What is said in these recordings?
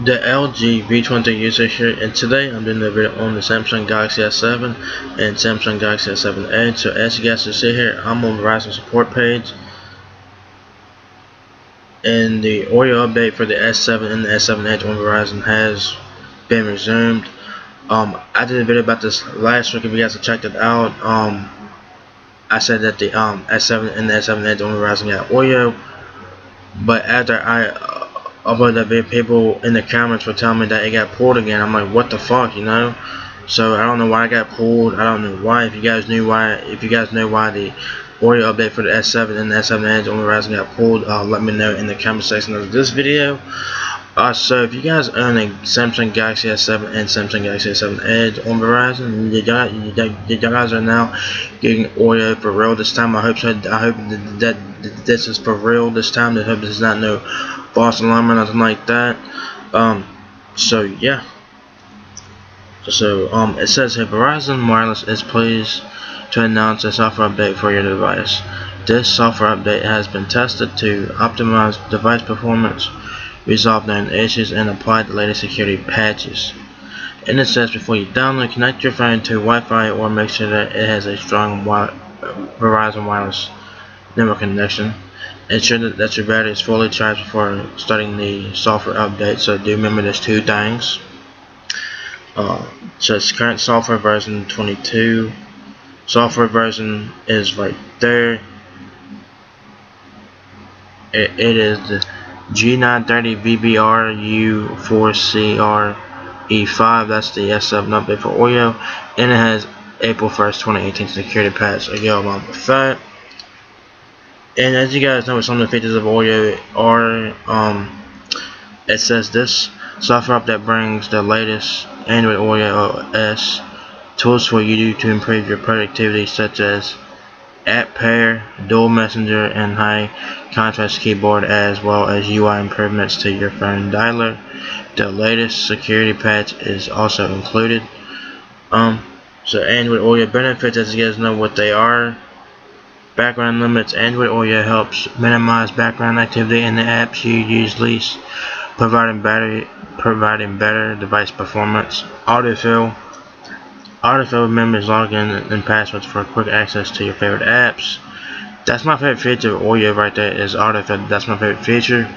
The LG V23 user here, and today I'm doing a video on the Samsung Galaxy S7 and Samsung Galaxy S7 Edge. So as you guys can see here, I'm on Verizon support page, and the Oreo update for the S7 and the S7 Edge on Verizon has been resumed. I did a video about this last week. If you guys have checked it out, I said that the S7 and the S7 Edge on Verizon got Oreo, but after I uploaded that video, people in the comments were telling me that it got pulled again. I'm like, what the fuck, you know? So I don't know why it got pulled. I don't know why. If you guys know why the Oreo update for the S7 and the S7 Edge on Verizon got pulled, let me know in the comment section of this video. So if you guys own a Samsung Galaxy S7 and Samsung Galaxy S7 Edge on Verizon, you guys are now getting Oreo for real this time. I hope so. I hope that this is for real this time. I hope this is not no false alarm or nothing like that. So yeah. So it says here, Verizon Wireless is pleased to announce a software update for your device. This software update has been tested to optimize device performance, resolve known issues, and apply the latest security patches. And it says before you download, connect your phone to Wi-Fi or make sure that it has a strong Verizon Wireless network connection. Ensure that your battery is fully charged before starting the software update. So do remember there's two things. So it's current software version 22. Software version is right there. It is the G930VBRU4CRE5. That's the S7 update for Oreo, and it has April 1st, 2018 security patch. So go along with that. And as you guys know, some of the features of Oreo are, it says this software update brings the latest Android Oreo OS tools for you to improve your productivity, such as app pair, dual messenger, and high contrast keyboard, as well as UI improvements to your phone dialer. The latest security patch is also included. So Android Oreo benefits, as you guys know what they are. Background limits. Android Oreo helps minimize background activity in the apps you use least, providing better device performance. Autofill remembers login and passwords for quick access to your favorite apps. That's my favorite feature of Oreo right there, is autofill. That's my favorite feature.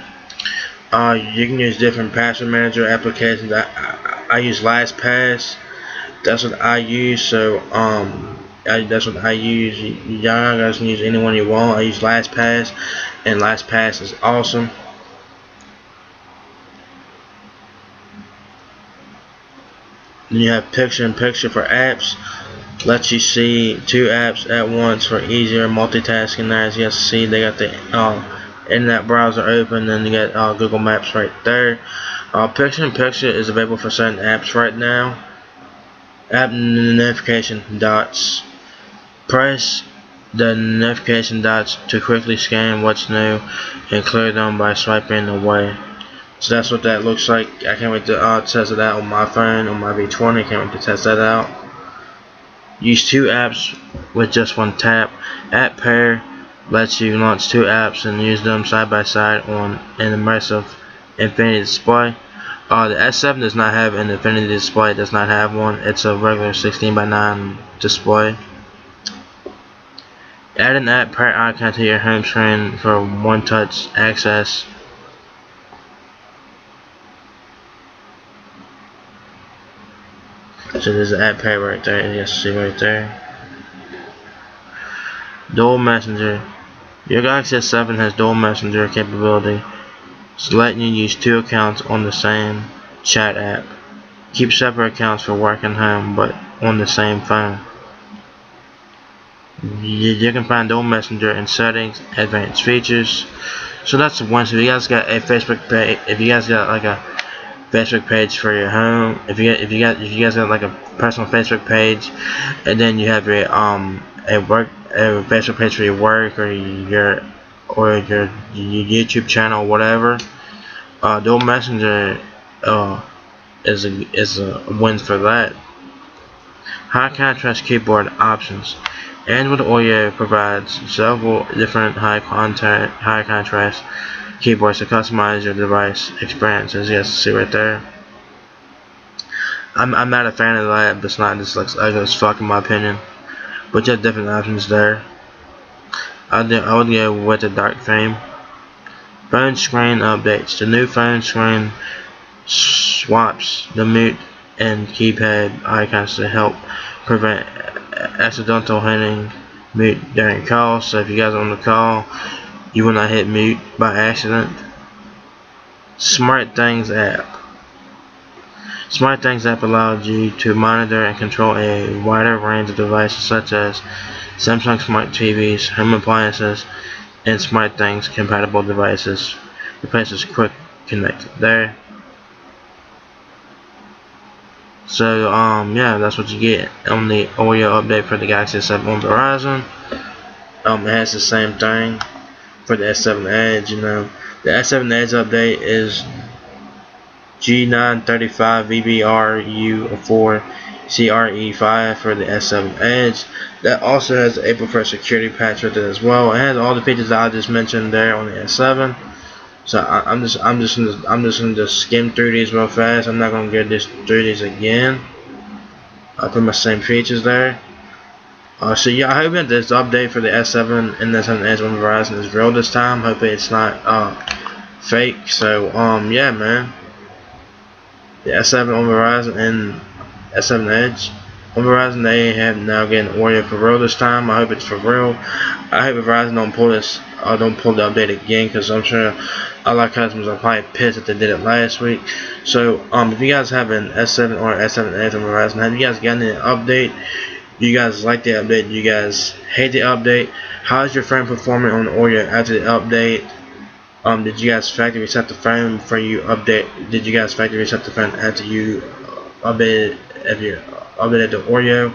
You can use different password manager applications. I use LastPass. That's what I use. So that's what I use. Y'all guys can use any one you want. I use LastPass, and LastPass is awesome. Then you have picture-in-picture for apps. Lets you see two apps at once for easier multitasking. As you guys see, they got the internet browser open, and you got Google Maps right there. Picture-in-picture is available for certain apps right now. App notification dots. Press the notification dots to quickly scan what's new and clear them by swiping away. So that's what that looks like. I can't wait to test it out on my phone, on my V20. Can't wait to test that out. Use two apps with just one tap. App pair lets you launch two apps and use them side by side on an immersive infinity display. The S7 does not have an infinity display. It does not have one. It's a regular 16:9 display. Add an app pair icon to your home screen for one-touch access. So there's an app pair right there. You see right there. Dual messenger. Your Galaxy S7 has dual messenger capability. It's letting you use two accounts on the same chat app. Keep separate accounts for work and home, but on the same phone. You can find dual messenger in settings, advanced features. So that's one. So if you guys got a Facebook page, if you guys got like a Facebook page for your home, if you guys got like a personal Facebook page, and then you have your a Facebook page for your work or your YouTube channel or whatever, dual messenger is a win for that. High contrast keyboard options. Android Oreo provides several different high contrast keyboards to customize your device experience, as you guys can see right there. I'm not a fan of that, but it's not just looks ugly as fuck in my opinion. But you have different options there. I would go with the dark theme. Phone screen updates. The new phone screen swaps the mute and keypad icons to help prevent accidental hitting mute during calls. So if you guys are on the call, you will not hit mute by accident. Smart Things app. Smart Things app allows you to monitor and control a wider range of devices such as Samsung Smart TVs, home appliances, and Smart Things compatible devices. Replaces Quick Connect there. So yeah, that's what you get on the Oreo update for the Galaxy S7 on Verizon. It has the same thing for the S7 Edge. You know, the S7 Edge update is G935 VBRU4 CRE5 for the S7 Edge. That also has the April 1st security patch with it as well. It has all the features that I just mentioned there on the S7. So I'm just gonna skim through these real fast. I'm not gonna get through these again. I'll put my same features there. So yeah, I hope that this update for the S7 and the S7 Edge on Verizon is real this time. Hopefully it's not fake. So yeah, man. The S7 on Verizon and S7 Edge on Verizon, they have now getting Oreo for real this time. I hope it's for real. I hope Verizon don't pull this, don't pull the update again, because I'm sure a lot of customers are probably pissed that they did it last week. So if you guys have an S7 or S7 Edge on Verizon, have you guys gotten an update? Do you guys like the update? Do you guys hate the update? How's your phone performing on Oreo after the update? Did you guys factory reset the phone before you update? Did you guys factory reset the phone after you updated the Oreo?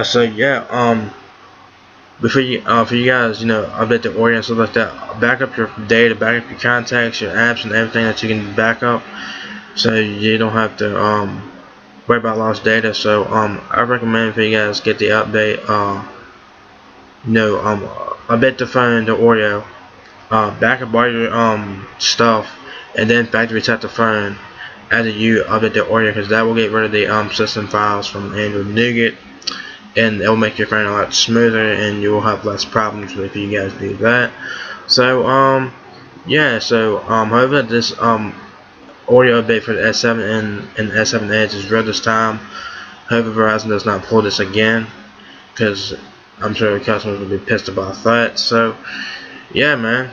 So yeah, before you for you guys, you know, update the Oreo and stuff like that, back up your data, back up your contacts, your apps, and everything that you can back up, so you don't have to worry about lost data. So I recommend for you guys get the update. Update the phone to Oreo. Back up all your stuff, and then factory reset the phone after you update the Oreo, because that will get rid of the system files from Android Nougat, and it will make your phone a lot smoother, and you will have less problems if you guys do that. So yeah, so hope that this Oreo update for the S7 and the S7 Edge is real this time. Hope Verizon does not pull this again, because I'm sure the customers will be pissed about that. So yeah, man,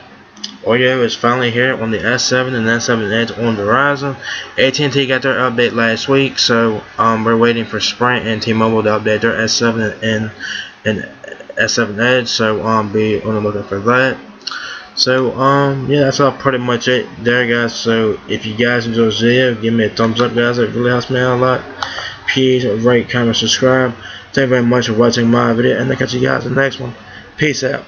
Oreo is finally here on the S7 and S7 Edge on Verizon. AT&T got their update last week, so we're waiting for Sprint and T-Mobile to update their S7 and S7 Edge. So be on the lookout for that. So yeah, that's all pretty much it there, guys. So if you guys enjoyed this video, give me a thumbs up, guys. It really helps me out a lot. Please rate, comment, subscribe. Thank you very much for watching my video, and I'll catch you guys in the next one. Peace out.